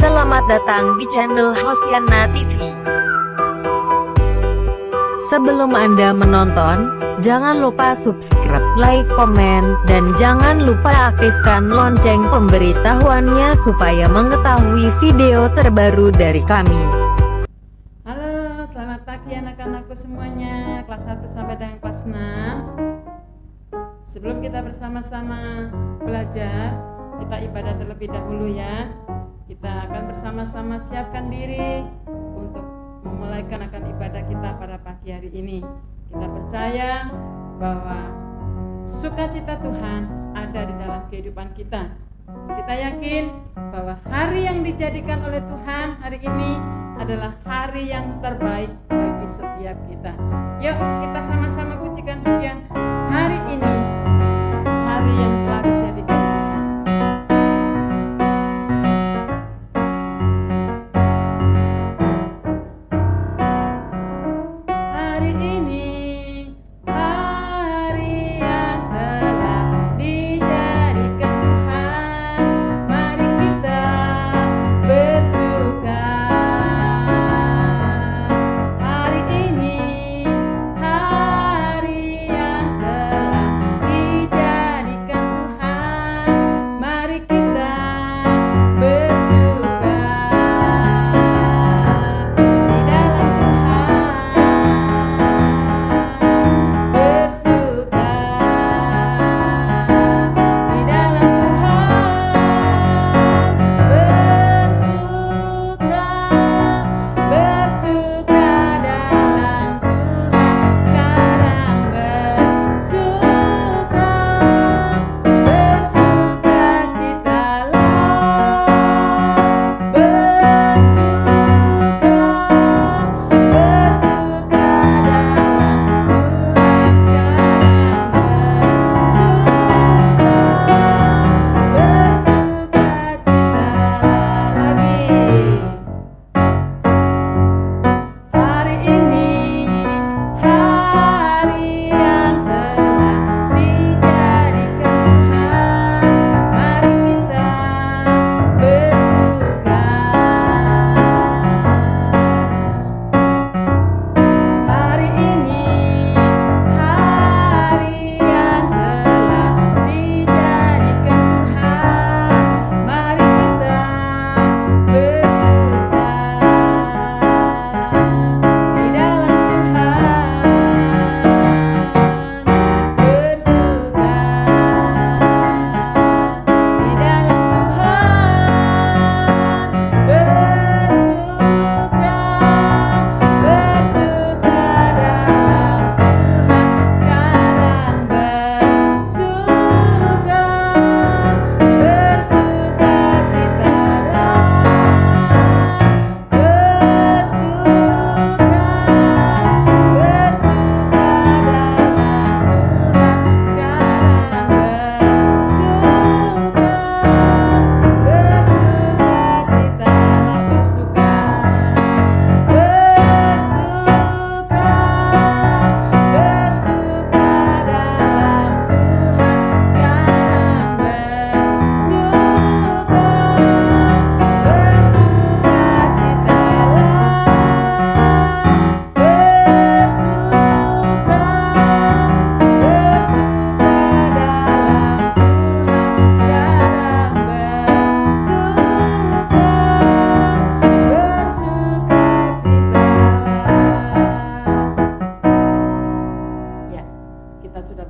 Selamat datang di channel Hosiana TV. Sebelum Anda menonton, jangan lupa subscribe, like, komen, dan jangan lupa aktifkan lonceng pemberitahuannya supaya mengetahui video terbaru dari kami. Halo, selamat pagi anak-anakku semuanya, kelas 1 sampai dengan kelas 6. Sebelum kita bersama-sama belajar, kita ibadah terlebih dahulu ya. Kita akan bersama-sama siapkan diri untuk memulaikan akan ibadah kita pada pagi hari ini. Kita percaya bahwa sukacita Tuhan ada di dalam kehidupan kita. Kita yakin bahwa hari yang dijadikan oleh Tuhan hari ini adalah hari yang terbaik bagi setiap kita. Yuk kita sama-sama pujikan pujian hari ini, hari yang telah dijadikan Tuhan. Hari ini hari yang telah dijadikan Tuhan, mari kita bersuka. Hari ini hari yang telah dijadikan Tuhan, mari kita bersuka di dalam Tuhan, bersuka di dalam Tuhan, bersuka dalam Tuhan, sekarang bersukacitalah, bersuka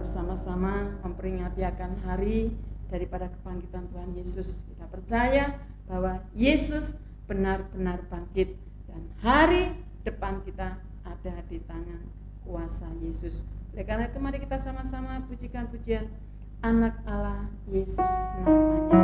bersama-sama memperingati akan hari daripada kebangkitan Tuhan Yesus. Kita percaya bahwa Yesus benar-benar bangkit dan hari depan kita ada di tangan kuasa Yesus. Oleh karena itu mari kita sama-sama pujikan pujian Anak Allah Yesus namanya.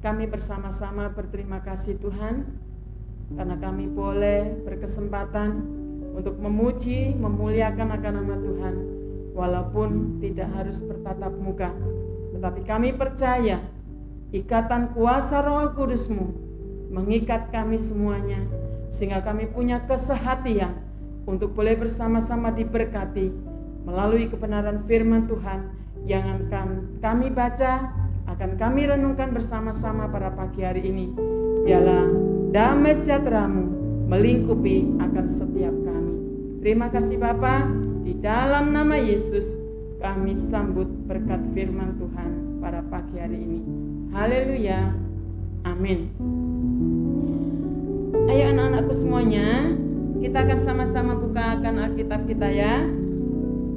kami bersama-sama berterima kasih Tuhan, karena kami boleh berkesempatan untuk memuji, memuliakan akan nama Tuhan, walaupun tidak harus bertatap muka. Tetapi kami percaya ikatan kuasa Roh Kudus-Mu mengikat kami semuanya, sehingga kami punya kesehatian untuk boleh bersama-sama diberkati melalui kebenaran firman Tuhan yang akan kami baca, akan kami renungkan bersama-sama pada pagi hari ini. Biarlah damai sejahtera-Mu melingkupi akan setiap kami. Terima kasih Bapa, di dalam nama Yesus kami sambut berkat firman Tuhan pada pagi hari ini. Haleluya, amin. Ayo anak-anakku semuanya, kita akan sama-sama bukakan Alkitab kita ya.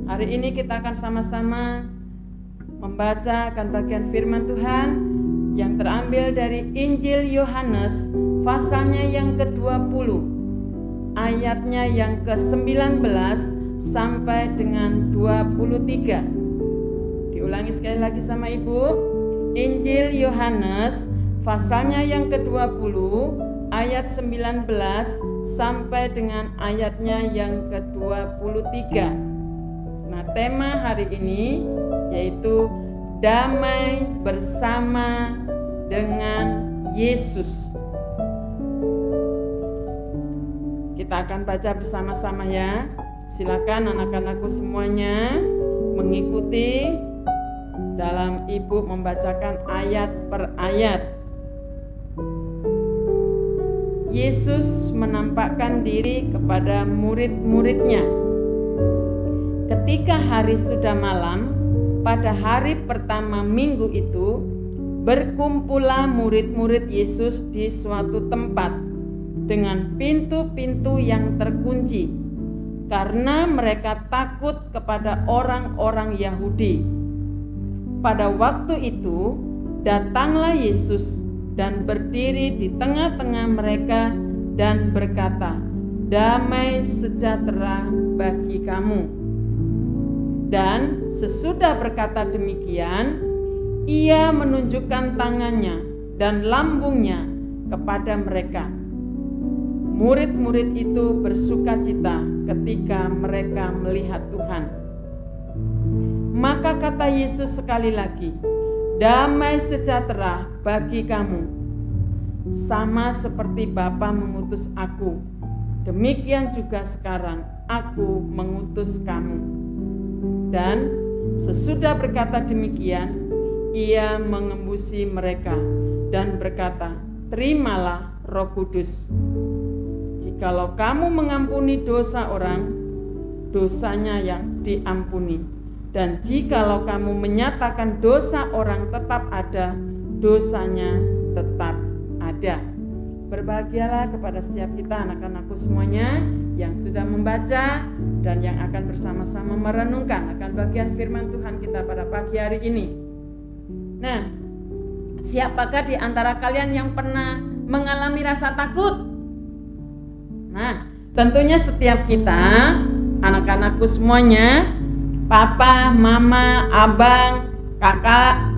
Hari ini kita akan sama-sama membaca akan bagian firman Tuhan yang terambil dari Injil Yohanes pasalnya yang ke-20, ayatnya yang ke-19 sampai dengan 23. Diulangi sekali lagi sama Ibu. Injil Yohanes pasalnya yang ke-20, ayat 19 sampai dengan ayatnya yang ke-23. Nah, tema hari ini yaitu damai bersama dengan Yesus. Kita akan baca bersama-sama ya. Silakan anak-anakku semuanya mengikuti dalam Ibu membacakan ayat per ayat. Yesus menampakkan diri kepada murid-muridnya. Ketika hari sudah malam, pada hari pertama minggu itu, berkumpullah murid-murid Yesus di suatu tempat dengan pintu-pintu yang terkunci, karena mereka takut kepada orang-orang Yahudi. Pada waktu itu, datanglah Yesus dan berdiri di tengah-tengah mereka dan berkata, "Damai sejahtera bagi kamu." Dan sesudah berkata demikian, ia menunjukkan tangannya dan lambungnya kepada mereka. Murid-murid itu bersukacita ketika mereka melihat Tuhan. Maka kata Yesus sekali lagi, "Damai sejahtera bagi kamu. Sama seperti Bapa mengutus aku, demikian juga sekarang aku mengutus kamu." Dan sesudah berkata demikian, ia mengembusi mereka dan berkata, "Terimalah Roh Kudus. Jikalau kamu mengampuni dosa orang, dosanya yang diampuni. Dan jikalau kamu menyatakan dosa orang tetap ada, dosanya tetap ada." Berbahagialah kepada setiap kita anak-anakku semuanya yang sudah membaca dan yang akan bersama-sama merenungkan akan bagian firman Tuhan kita pada pagi hari ini. Nah, siapakah di antara kalian yang pernah mengalami rasa takut? Nah, tentunya setiap kita, anak-anakku semuanya, papa, mama, abang, kakak,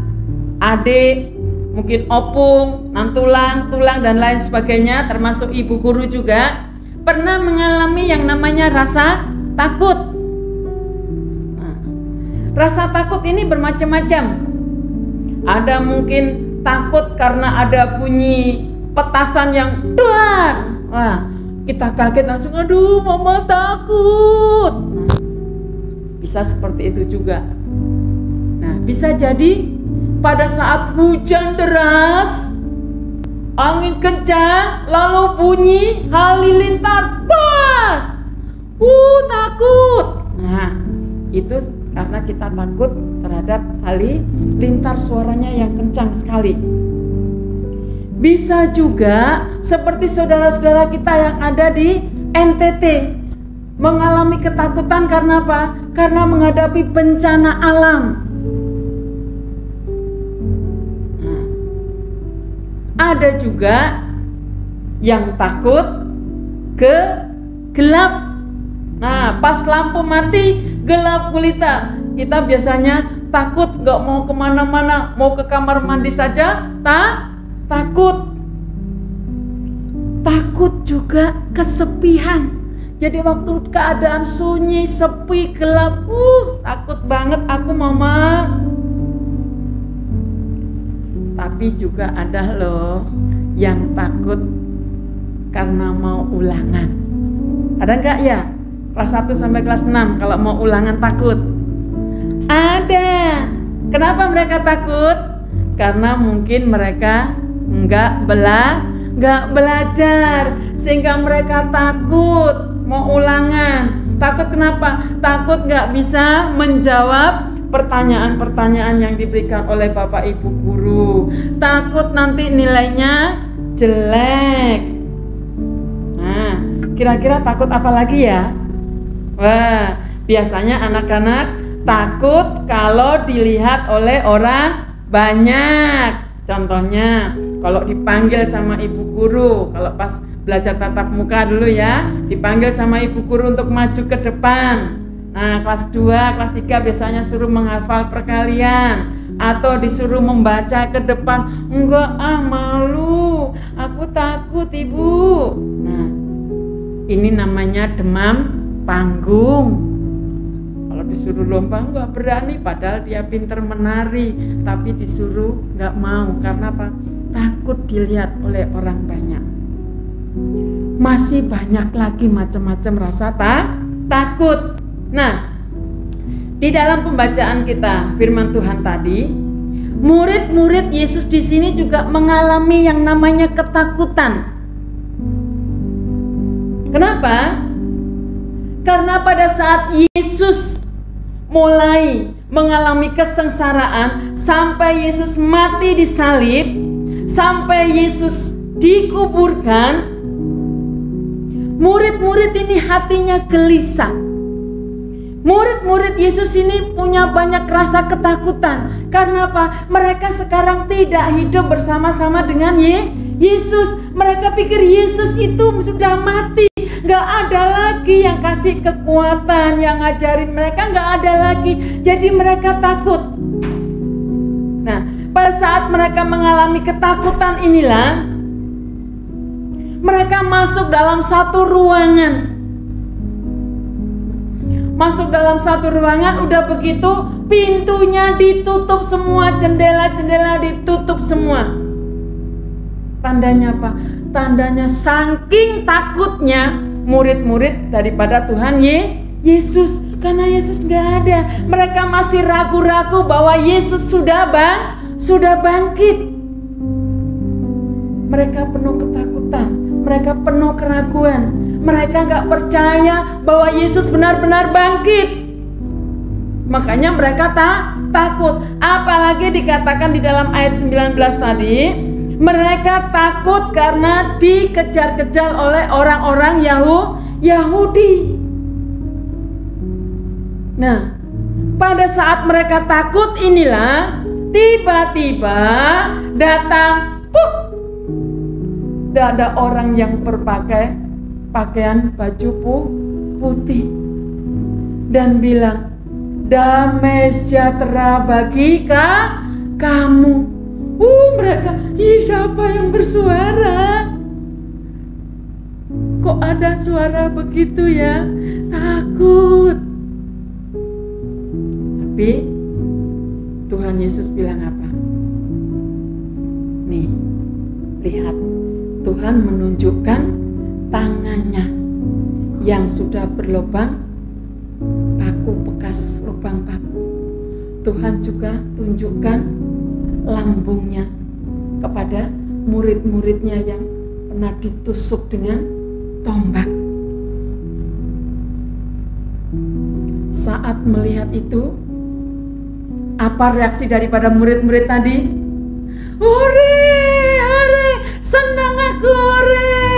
adik, mungkin opung, nantulang, tulang dan lain sebagainya, termasuk ibu guru juga pernah mengalami yang namanya rasa takut. Nah, rasa takut ini bermacam-macam. Ada mungkin takut karena ada bunyi petasan yang duar. Wah, kita kaget langsung, "Aduh, mama takut." Nah, bisa seperti itu juga. Nah, bisa jadi pada saat hujan deras, angin kencang, lalu bunyi halilintar, bas, takut. Nah, itu karena kita takut terhadap halilintar, suaranya yang kencang sekali. Bisa juga seperti saudara-saudara kita yang ada di NTT, mengalami ketakutan karena apa? Karena menghadapi bencana alam. Ada juga yang takut ke gelap. Nah, pas lampu mati, gelap gulita, kita biasanya takut, gak mau kemana-mana, mau ke kamar mandi saja takut. Takut juga kesepian. Jadi waktu keadaan sunyi, sepi, gelap, takut banget aku, Mama. Tapi juga ada loh yang takut karena mau ulangan. Ada enggak ya? Kelas 1 sampai kelas 6 kalau mau ulangan takut? Ada. Kenapa mereka takut? Karena mungkin mereka enggak belajar sehingga mereka takut mau ulangan. Takut kenapa? Takut enggak bisa menjawab pertanyaan-pertanyaan yang diberikan oleh Bapak Ibu guru. Takut nanti nilainya jelek. Nah, kira-kira takut apa lagi ya? Wah, biasanya anak-anak takut kalau dilihat oleh orang banyak. Contohnya, kalau dipanggil sama ibu guru, kalau pas belajar tatap muka dulu ya, dipanggil sama ibu guru untuk maju ke depan. Nah, kelas 2, kelas 3 biasanya suruh menghafal perkalian atau disuruh membaca ke depan. Enggak, malu, aku takut, Ibu. Nah, ini namanya demam panggung. Kalau disuruh lomba enggak berani, padahal dia pinter menari, tapi disuruh enggak mau. Karena apa? Takut dilihat oleh orang banyak. Masih banyak lagi macam-macam rasa takut. Nah, di dalam pembacaan kita firman Tuhan tadi, murid-murid Yesus di sini juga mengalami yang namanya ketakutan. Kenapa? Karena pada saat Yesus mulai mengalami kesengsaraan, sampai Yesus mati disalib, sampai Yesus dikuburkan, murid-murid ini hatinya gelisah. Murid-murid Yesus ini punya banyak rasa ketakutan. Karena apa? Mereka sekarang tidak hidup bersama-sama dengan Yesus. Mereka pikir Yesus itu sudah mati. Gak ada lagi yang kasih kekuatan, yang ngajarin mereka, gak ada lagi. Jadi mereka takut. Nah, pada saat mereka mengalami ketakutan inilah, mereka masuk dalam satu ruangan. Masuk dalam satu ruangan, udah begitu pintunya ditutup semua, jendela-jendela ditutup semua. Tandanya apa? Tandanya saking takutnya murid-murid daripada Tuhan Yesus. Karena Yesus gak ada. Mereka masih ragu-ragu bahwa Yesus sudah bangkit. Mereka penuh ketakutan, mereka penuh keraguan. Mereka gak percaya bahwa Yesus benar-benar bangkit. Makanya mereka takut. Apalagi dikatakan di dalam ayat 19 tadi, mereka takut karena dikejar-kejar oleh orang-orang Yahudi. Nah, pada saat mereka takut inilah tiba-tiba datang ada orang yang berpakaian baju putih dan bilang, damai sejahtera bagi kamu. Mereka, siapa yang bersuara? Kok ada suara begitu ya? Takut. Tapi Tuhan Yesus bilang apa? Nih, lihat, Tuhan menunjukkan tangannya yang sudah berlubang paku, bekas lubang paku. Tuhan juga tunjukkan lambungnya kepada murid-muridnya yang pernah ditusuk dengan tombak. Saat melihat itu, apa reaksi daripada murid-murid tadi? Hore, senang aku, hore.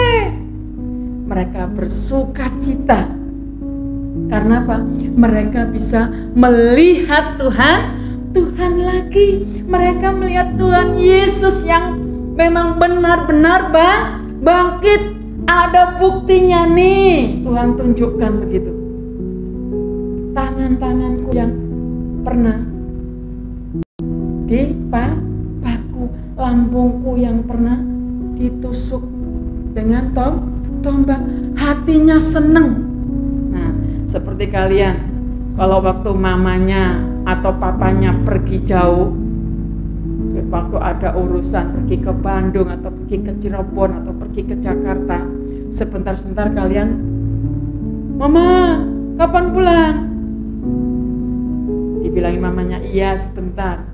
Mereka bersukacita. Karena apa? Mereka bisa melihat Tuhan lagi. Mereka melihat Tuhan Yesus yang memang benar-benar bangkit. Ada buktinya nih. Tuhan tunjukkan begitu. Tangan-tanganku yang pernah dipaku, lambungku yang pernah ditusuk dengan tombak. Hatinya seneng. Nah, seperti kalian, kalau waktu mamanya atau papanya pergi jauh, waktu ada urusan pergi ke Bandung atau pergi ke Cirebon atau pergi ke Jakarta, sebentar-sebentar kalian, "Mama, kapan pulang?" Dibilangin mamanya, "Iya sebentar."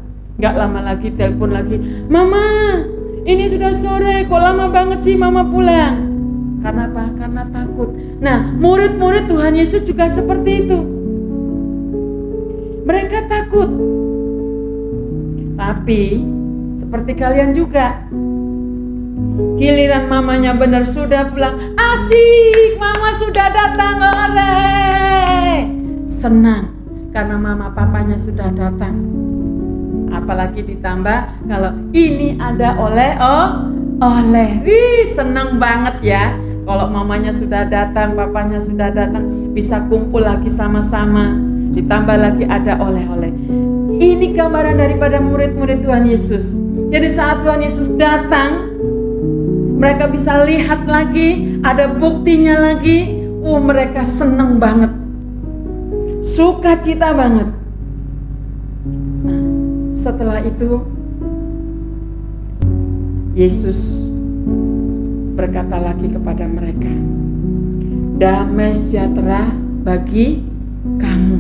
Gak lama lagi telepon lagi, "Mama, ini sudah sore, kok lama banget sih Mama pulang?" Karena apa? Karena takut. Nah, murid-murid Tuhan Yesus juga seperti itu. Mereka takut. Tapi seperti kalian juga, giliran mamanya benar sudah pulang, asik, mama sudah datang, oleh. Senang karena mama papanya sudah datang. Apalagi ditambah kalau ini ada oleh. Wih, senang banget ya. Kalau mamanya sudah datang, papanya sudah datang, bisa kumpul lagi sama-sama. Ditambah lagi ada oleh-oleh. Ini gambaran daripada murid-murid Tuhan Yesus. Jadi saat Tuhan Yesus datang, mereka bisa lihat lagi, ada buktinya lagi. Mereka senang banget, sukacita banget. Nah, setelah itu Yesus berkata lagi kepada mereka, "Damai sejahtera bagi kamu."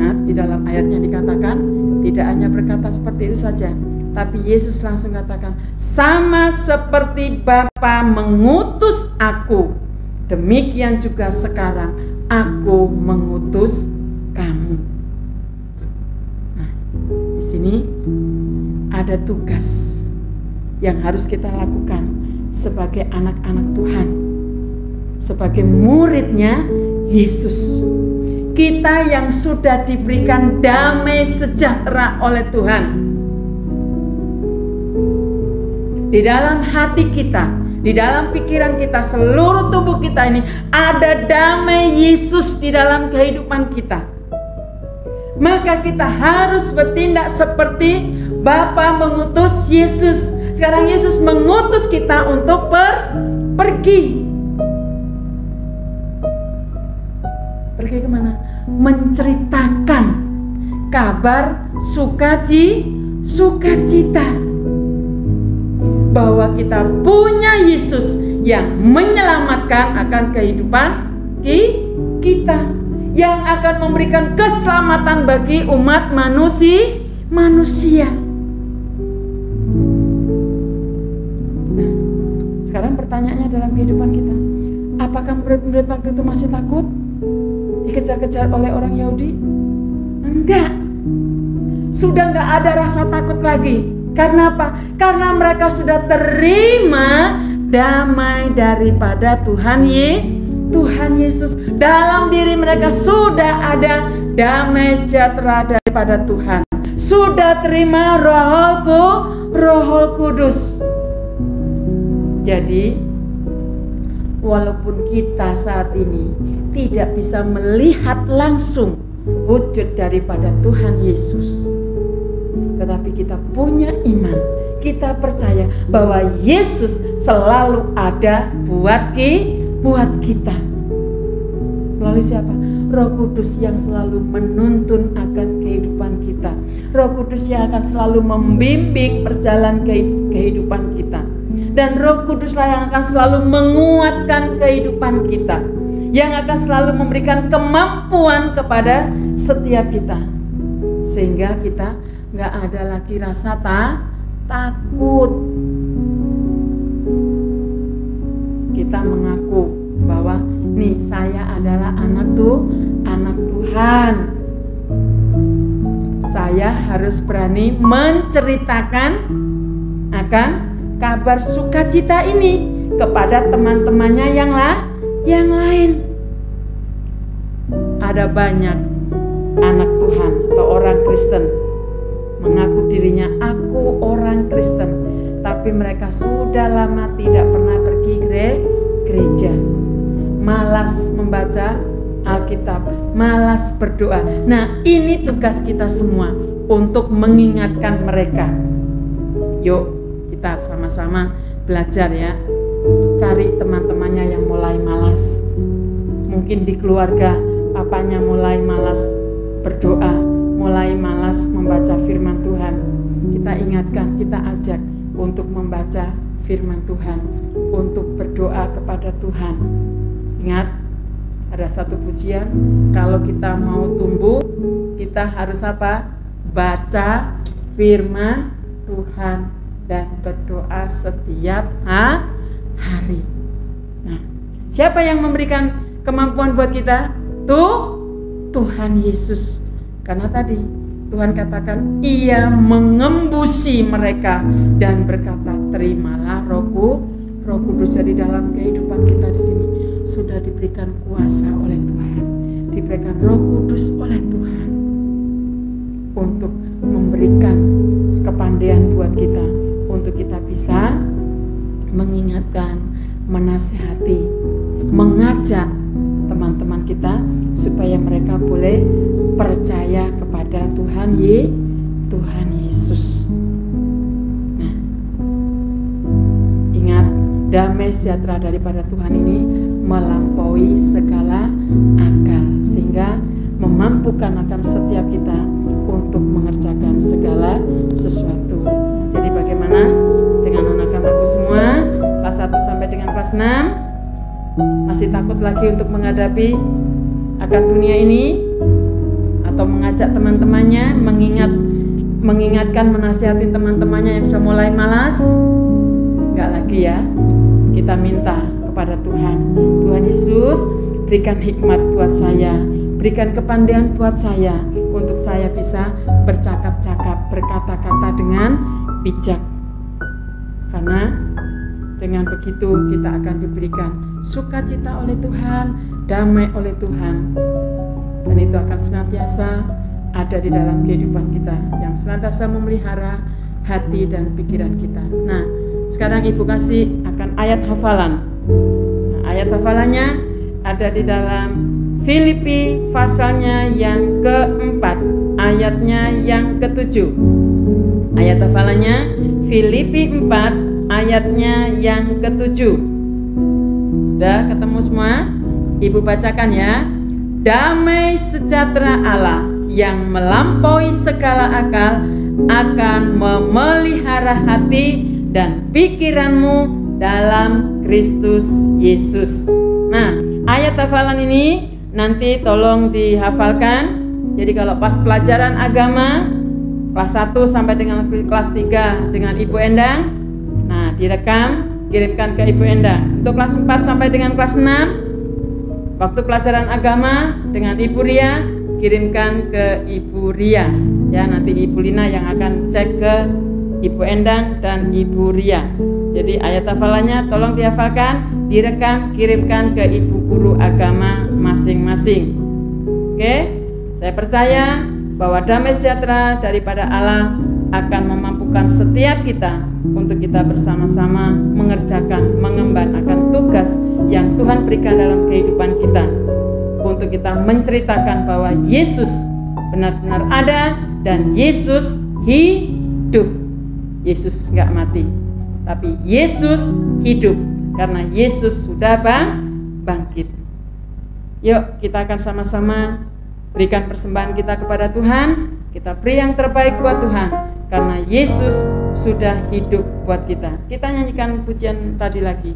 Nah, di dalam ayatnya dikatakan tidak hanya berkata seperti itu saja, tapi Yesus langsung katakan, "Sama seperti Bapa mengutus aku, demikian juga sekarang aku mengutus kamu." Nah, di sini ada tugas yang harus kita lakukan sebagai anak-anak Tuhan, sebagai muridnya Yesus. Kita yang sudah diberikan damai sejahtera oleh Tuhan. Di dalam hati kita, di dalam pikiran kita, seluruh tubuh kita ini ada damai Yesus di dalam kehidupan kita. Maka kita harus bertindak seperti Bapa mengutus Yesus. Sekarang Yesus mengutus kita untuk pergi. Pergi kemana? Menceritakan kabar sukacita. Bahwa kita punya Yesus yang menyelamatkan akan kehidupan kita, yang akan memberikan keselamatan bagi umat manusia. Nah, sekarang pertanyaannya dalam kehidupan kita, apakah murid-murid waktu itu masih takut dikejar-kejar oleh orang Yahudi? Enggak. Sudah enggak ada rasa takut lagi. Karena apa? Karena mereka sudah terima damai daripada Tuhan Yesus. Dalam diri mereka sudah ada damai sejahtera daripada Tuhan. Sudah terima Roh Kudus. Jadi walaupun kita saat ini tidak bisa melihat langsung wujud daripada Tuhan Yesus, tetapi kita punya iman, kita percaya bahwa Yesus selalu ada buat kita. Melalui siapa? Roh Kudus yang selalu menuntun akan kehidupan kita. Roh Kudus yang akan selalu membimbing perjalanan kehidupan kita. Dan Roh Kuduslah yang akan selalu menguatkan kehidupan kita, yang akan selalu memberikan kemampuan kepada setiap kita, sehingga kita nggak ada lagi rasa takut. Kita mengaku bahwa nih saya adalah anak Tuhan. Saya harus berani menceritakan akan kabar sukacita ini kepada teman-temannya yang lain. Ada banyak anak Tuhan atau orang Kristen mengaku dirinya aku orang Kristen, tapi mereka sudah lama tidak pernah pergi gereja, malas membaca Alkitab, malas berdoa. Nah, ini tugas kita semua. untuk mengingatkan mereka. Yuk kita sama-sama belajar ya. Cari teman-temannya yang mulai malas. Mungkin di keluarga papanya mulai malas berdoa, mulai malas membaca firman Tuhan. Kita ingatkan, kita ajak untuk membaca firman Tuhan, untuk berdoa kepada Tuhan. Ingat, ada satu pujian, kalau kita mau tumbuh, kita harus apa? Baca firman Tuhan dan berdoa setiap hari. Nah, siapa yang memberikan kemampuan buat kita? Tuhan Yesus. Karena tadi Tuhan katakan, Ia mengembusi mereka dan berkata, terimalah Roh Kudus. Di dalam kehidupan kita di sini sudah diberikan kuasa oleh Tuhan, diberikan Roh Kudus oleh Tuhan untuk memberikan kepandaian buat kita, untuk kita bisa mengingatkan, menasihati, mengajak teman-teman kita supaya mereka boleh percaya kepada Tuhan Yesus. Nah, ingat, damai sejahtera daripada Tuhan ini melampaui segala akal, sehingga memampukan akan setiap kita untuk mengerjakan segala sesuatu. Nah, jadi bagaimana dengan anak-anakku semua kelas 1 sampai dengan kelas 6? Masih takut lagi untuk menghadapi akan dunia ini? Atau mengajak teman-temannya, mengingatkan, menasihatin teman-temannya yang sudah mulai malas? Enggak lagi ya. Kita minta kepada Tuhan, Tuhan Yesus, berikan hikmat buat saya, berikan kepandaian buat saya, untuk saya bisa bercakap-cakap, berkata-kata dengan bijak. Karena dengan begitu kita akan diberikan sukacita oleh Tuhan, damai oleh Tuhan, dan itu akan senantiasa ada di dalam kehidupan kita, yang senantiasa memelihara hati dan pikiran kita. Nah, sekarang Ibu kasih akan ayat hafalan. Nah, ayat hafalannya ada di dalam Filipi pasalnya yang keempat, ayatnya yang ketujuh. Ayat hafalannya Filipi 4, ayatnya yang ketujuh. Sudah ketemu semua? Ibu bacakan ya. Damai sejahtera Allah yang melampaui segala akal akan memelihara hati dan pikiranmu dalam Kristus Yesus. Nah, ayat hafalan ini nanti tolong dihafalkan. Jadi kalau pas pelajaran agama kelas 1 sampai dengan kelas 3 dengan Ibu Endang, nah direkam, kirimkan ke Ibu Endang. Untuk kelas 4 sampai dengan kelas 6, waktu pelajaran agama dengan Ibu Ria, kirimkan ke Ibu Ria. Ya, nanti Ibu Lina yang akan cek ke Ibu Endang dan Ibu Ria. Jadi ayat hafalannya tolong dihafalkan, direkam, kirimkan ke Ibu Guru Agama masing-masing. Oke, saya percaya bahwa damai sejahtera daripada Allah akan memampukan setiap kita untuk kita bersama-sama mengerjakan, mengemban akan tugas yang Tuhan berikan dalam kehidupan kita, untuk kita menceritakan bahwa Yesus benar-benar ada dan Yesus hidup. Yesus nggak mati, tapi Yesus hidup karena Yesus sudah bangkit. Yuk kita akan sama-sama berikan persembahan kita kepada Tuhan. Kita beri yang terbaik buat Tuhan karena Yesus sudah hidup buat kita. Kita nyanyikan pujian tadi lagi,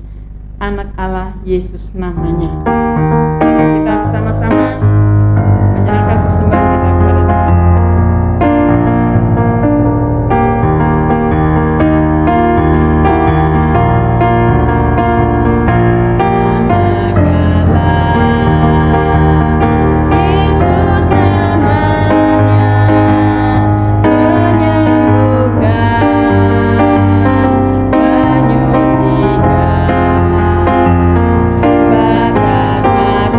Anak Allah Yesus namanya. Kita bersama-sama menyerahkan persembahan kita kepada Tuhan. Bahkan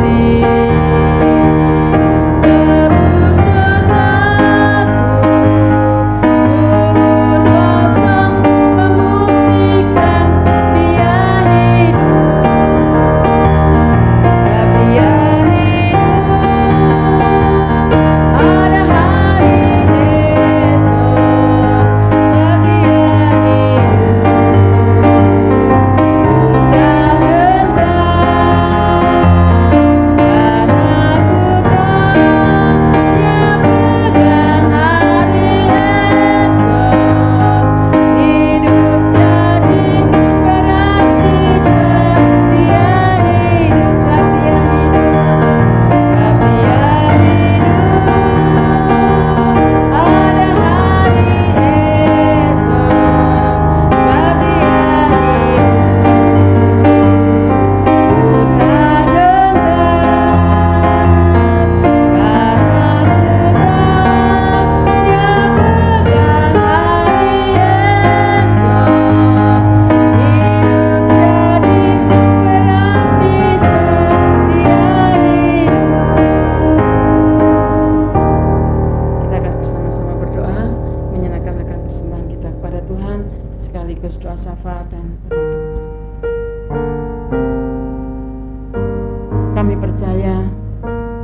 percaya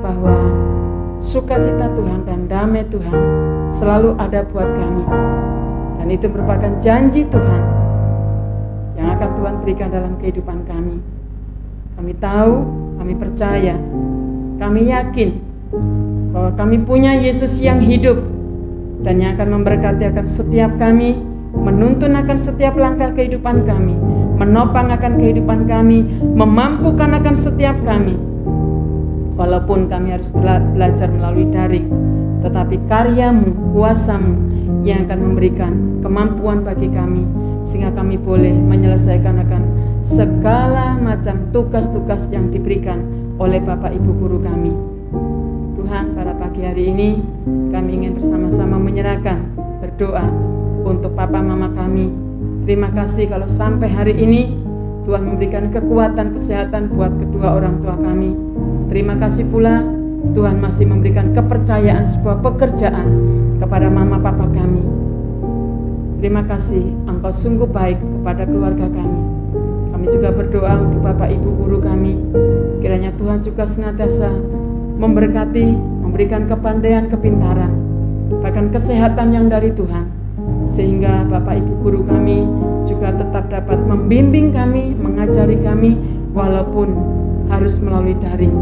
bahwa sukacita Tuhan dan damai Tuhan selalu ada buat kami. Dan itu merupakan janji Tuhan yang akan Tuhan berikan dalam kehidupan kami. Kami tahu, kami percaya, kami yakin bahwa kami punya Yesus yang hidup dan yang akan memberkati akan setiap kami, menuntun akan setiap langkah kehidupan kami, menopang akan kehidupan kami, memampukan akan setiap kami. Walaupun kami harus belajar melalui daring, tetapi karya-Mu, kuasa-Mu yang akan memberikan kemampuan bagi kami, sehingga kami boleh menyelesaikan akan segala macam tugas-tugas yang diberikan oleh Bapak Ibu guru kami. Tuhan, pada pagi hari ini kami ingin bersama-sama menyerahkan, berdoa untuk Papa Mama kami. Terima kasih kalau sampai hari ini Tuhan memberikan kekuatan, kesehatan buat kedua orang tua kami. Terima kasih pula Tuhan masih memberikan kepercayaan sebuah pekerjaan kepada Mama Papa kami. Terima kasih, Engkau sungguh baik kepada keluarga kami. Kami juga berdoa untuk Bapak Ibu guru kami. Kiranya Tuhan juga senantiasa memberkati, memberikan kepandaian, kepintaran, bahkan kesehatan yang dari Tuhan, sehingga Bapak Ibu guru kami juga tetap dapat membimbing kami, mengajari kami, walaupun harus melalui daring.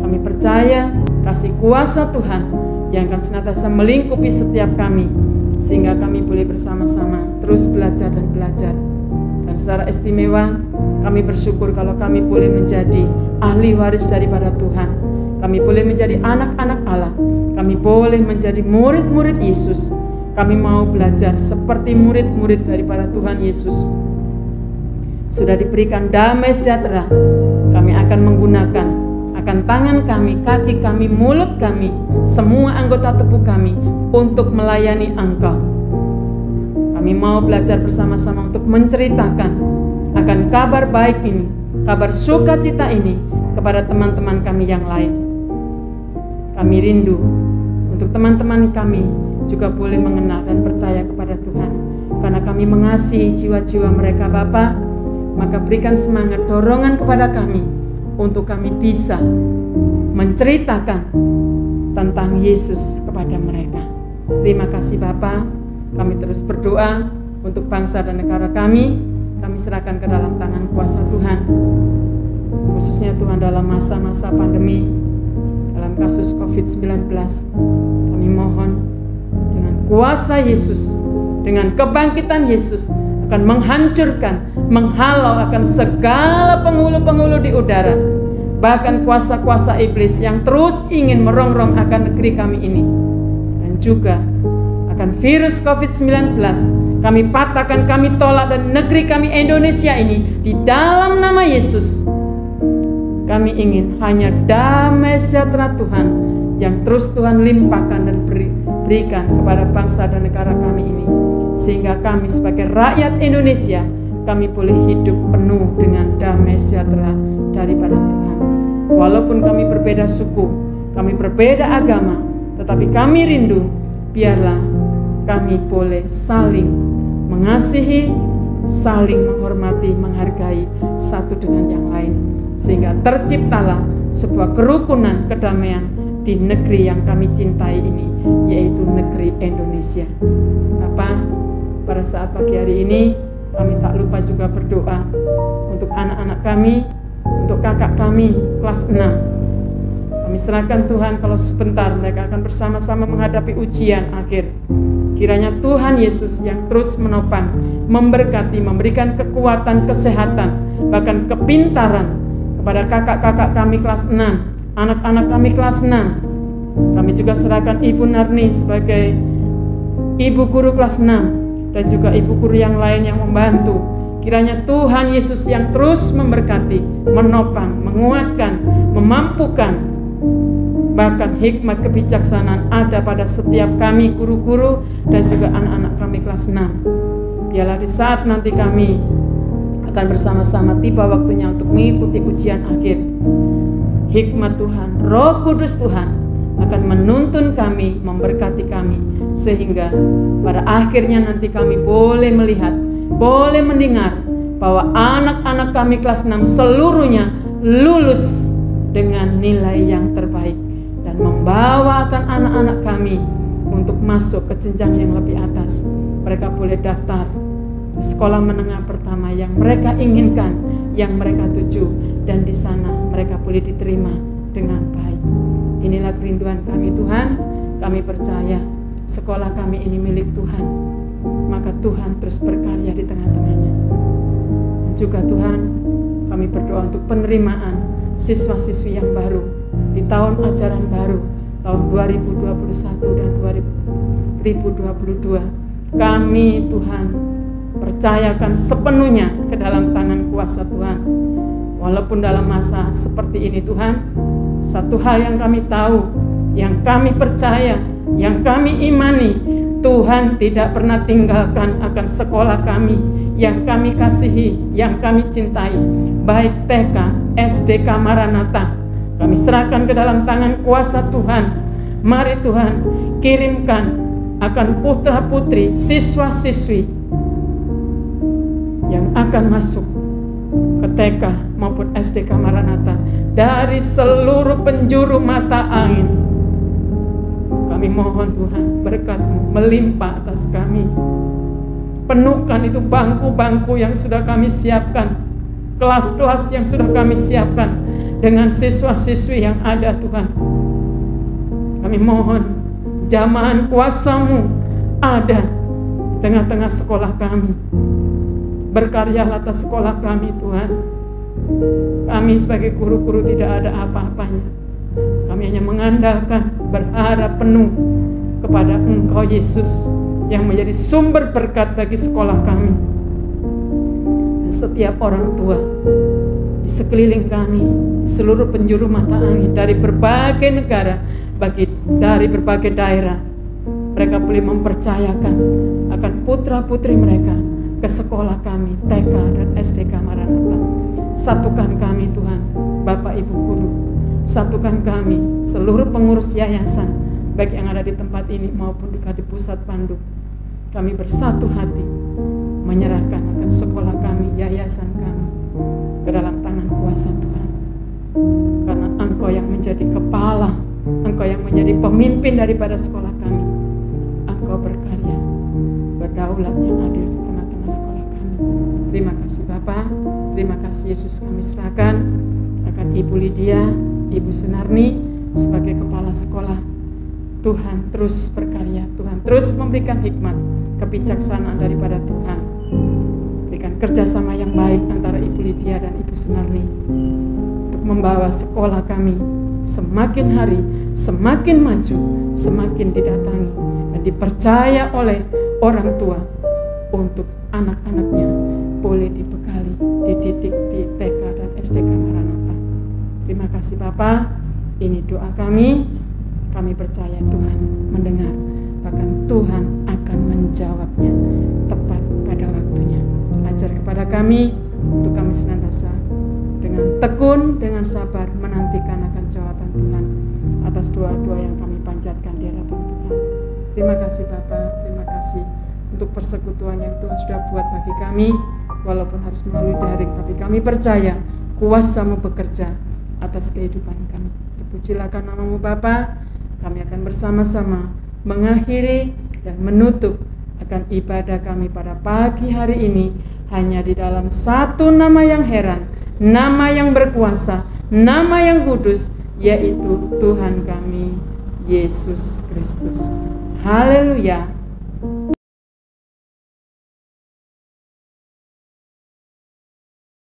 Kami percaya kasih kuasa Tuhan yang akan senantiasa melingkupi setiap kami, sehingga kami boleh bersama-sama terus belajar dan belajar. Dan secara istimewa kami bersyukur kalau kami boleh menjadi ahli waris daripada Tuhan. Kami boleh menjadi anak-anak Allah. Kami boleh menjadi murid-murid Yesus. Kami mau belajar seperti murid-murid daripada Tuhan Yesus. Sudah diberikan damai sejahtera, kami akan menggunakan akan tangan kami, kaki kami, mulut kami, semua anggota tubuh kami untuk melayani Engkau. Kami mau belajar bersama-sama untuk menceritakan akan kabar baik ini, kabar sukacita ini kepada teman-teman kami yang lain. Kami rindu untuk teman-teman kami juga boleh mengenal dan percaya kepada Tuhan. Karena kami mengasihi jiwa-jiwa mereka Bapa, maka berikan semangat, dorongan kepada kami untuk kami bisa menceritakan tentang Yesus kepada mereka. Terima kasih Bapa. Kami terus berdoa untuk bangsa dan negara kami. Kami serahkan ke dalam tangan kuasa Tuhan. Khususnya Tuhan dalam masa-masa pandemi, dalam kasus COVID-19. Kami mohon dengan kuasa Yesus, dengan kebangkitan Yesus akan menghancurkan, menghalau akan segala penghulu-penghulu di udara, bahkan kuasa-kuasa iblis yang terus ingin merongrong akan negeri kami ini. Dan juga akan virus COVID-19 kami patahkan, kami tolak, dan negeri kami Indonesia ini di dalam nama Yesus. Kami ingin hanya damai sejahtera Tuhan yang terus Tuhan limpahkan dan berikan kepada bangsa dan negara kami ini, sehingga kami sebagai rakyat Indonesia, kami boleh hidup penuh dengan damai sejahtera daripada Tuhan. Walaupun kami berbeda suku, kami berbeda agama, tetapi kami rindu, biarlah kami boleh saling mengasihi, saling menghormati, menghargai satu dengan yang lain, sehingga terciptalah sebuah kerukunan, kedamaian di negeri yang kami cintai ini, yaitu negeri Indonesia. Bapak, pada saat pagi hari ini kami tak lupa juga berdoa untuk anak-anak kami, untuk kakak kami kelas 6. Kami serahkan Tuhan kalau sebentar mereka akan bersama-sama menghadapi ujian akhir. Kiranya Tuhan Yesus yang terus menopang, memberkati, memberikan kekuatan, kesehatan, bahkan kepintaran kepada kakak-kakak kami kelas 6, anak-anak kami kelas 6. Kami juga serahkan Ibu Narni sebagai ibu guru kelas 6 dan juga ibu guru yang lain yang membantu. Kiranya Tuhan Yesus yang terus memberkati, menopang, menguatkan, memampukan, bahkan hikmat kebijaksanaan ada pada setiap kami guru-guru dan juga anak-anak kami kelas 6. Biarlah di saat nanti kami akan bersama-sama tiba waktunya untuk mengikuti ujian akhir, hikmat Tuhan, Roh Kudus Tuhan akan menuntun kami, memberkati kami, sehingga pada akhirnya nanti kami boleh melihat, boleh mendengar bahwa anak-anak kami kelas 6 seluruhnya lulus dengan nilai yang terbaik dan membawakan anak-anak kami untuk masuk ke jenjang yang lebih atas. Mereka boleh daftar ke sekolah menengah pertama yang mereka inginkan, yang mereka tuju, dan di sana mereka boleh diterima dengan baik. Inilah kerinduan kami Tuhan. Kami percaya sekolah kami ini milik Tuhan, maka Tuhan terus berkarya di tengah-tengahnya. Dan juga Tuhan, kami berdoa untuk penerimaan siswa-siswi yang baru di tahun ajaran baru, tahun 2021 dan 2022. Kami Tuhan percayakan sepenuhnya ke dalam tangan kuasa Tuhan. Walaupun dalam masa seperti ini Tuhan, satu hal yang kami tahu, yang kami percaya, yang kami imani, Tuhan tidak pernah tinggalkan akan sekolah kami yang kami kasihi, yang kami cintai, baik TK, SDK Maranatha. Kami serahkan ke dalam tangan kuasa Tuhan. Mari Tuhan, kirimkan akan putra-putri, siswa-siswi yang akan masuk ke TK maupun SDK Maranatha dari seluruh penjuru mata angin. Kami mohon Tuhan, berkat-Mu melimpah atas kami. Penuhkan itu bangku-bangku yang sudah kami siapkan, kelas-kelas yang sudah kami siapkan dengan siswa-siswi yang ada Tuhan. Kami mohon jamahan kuasa-Mu ada di tengah-tengah sekolah kami. Berkaryalah atas sekolah kami Tuhan. Kami sebagai guru-guru tidak ada apa-apanya. Kami hanya mengandalkan, berharap penuh kepada Engkau Yesus yang menjadi sumber berkat bagi sekolah kami. Dan setiap orang tua di sekeliling kami, di seluruh penjuru mata angin, dari berbagai negara, dari berbagai daerah, mereka boleh mempercayakan akan putra-putri mereka ke sekolah kami, TK dan SDK Maranatha. Satukan kami Tuhan, Bapak Ibu Guru, satukan kami, seluruh pengurus yayasan, baik yang ada di tempat ini maupun di pusat Pandu. Kami bersatu hati menyerahkan akan sekolah kami, yayasan kami ke dalam tangan kuasa Tuhan. Karena Engkau yang menjadi kepala, Engkau yang menjadi pemimpin daripada sekolah kami. Engkau berkarya, berdaulat yang adil di tengah-tengah sekolah kami. Terima kasih Bapa, terima kasih Yesus, kami serahkan akan Ibu Lydia, Ibu Sunarni sebagai kepala sekolah. Tuhan terus berkarya, Tuhan terus memberikan hikmat, kebijaksanaan daripada Tuhan. Berikan kerjasama yang baik antara Ibu Lydia dan Ibu Sunarni untuk membawa sekolah kami semakin hari semakin maju, semakin didatangi dan dipercaya oleh orang tua untuk anak-anaknya boleh dibekali, dididik di TK dan SDK Maranatha. Terima kasih Bapa, ini doa kami percaya Tuhan mendengar, bahkan Tuhan akan menjawabnya tepat pada waktunya. Ajar kepada kami untuk kami senantiasa dengan tekun, dengan sabar menantikan akan jawaban Tuhan atas doa-doa yang kami panjatkan di hadapan Tuhan. Terima kasih Bapa, terima kasih untuk persekutuan yang Tuhan sudah buat bagi kami, walaupun harus melalui daring, tapi kami percaya kuasa-Mu bekerja atas kehidupan kami. Terpujilah nama-Mu Bapa. Kami akan bersama-sama mengakhiri dan menutup akan ibadah kami pada pagi hari ini hanya di dalam satu nama yang heran, nama yang berkuasa, nama yang kudus, yaitu Tuhan kami Yesus Kristus. Haleluya.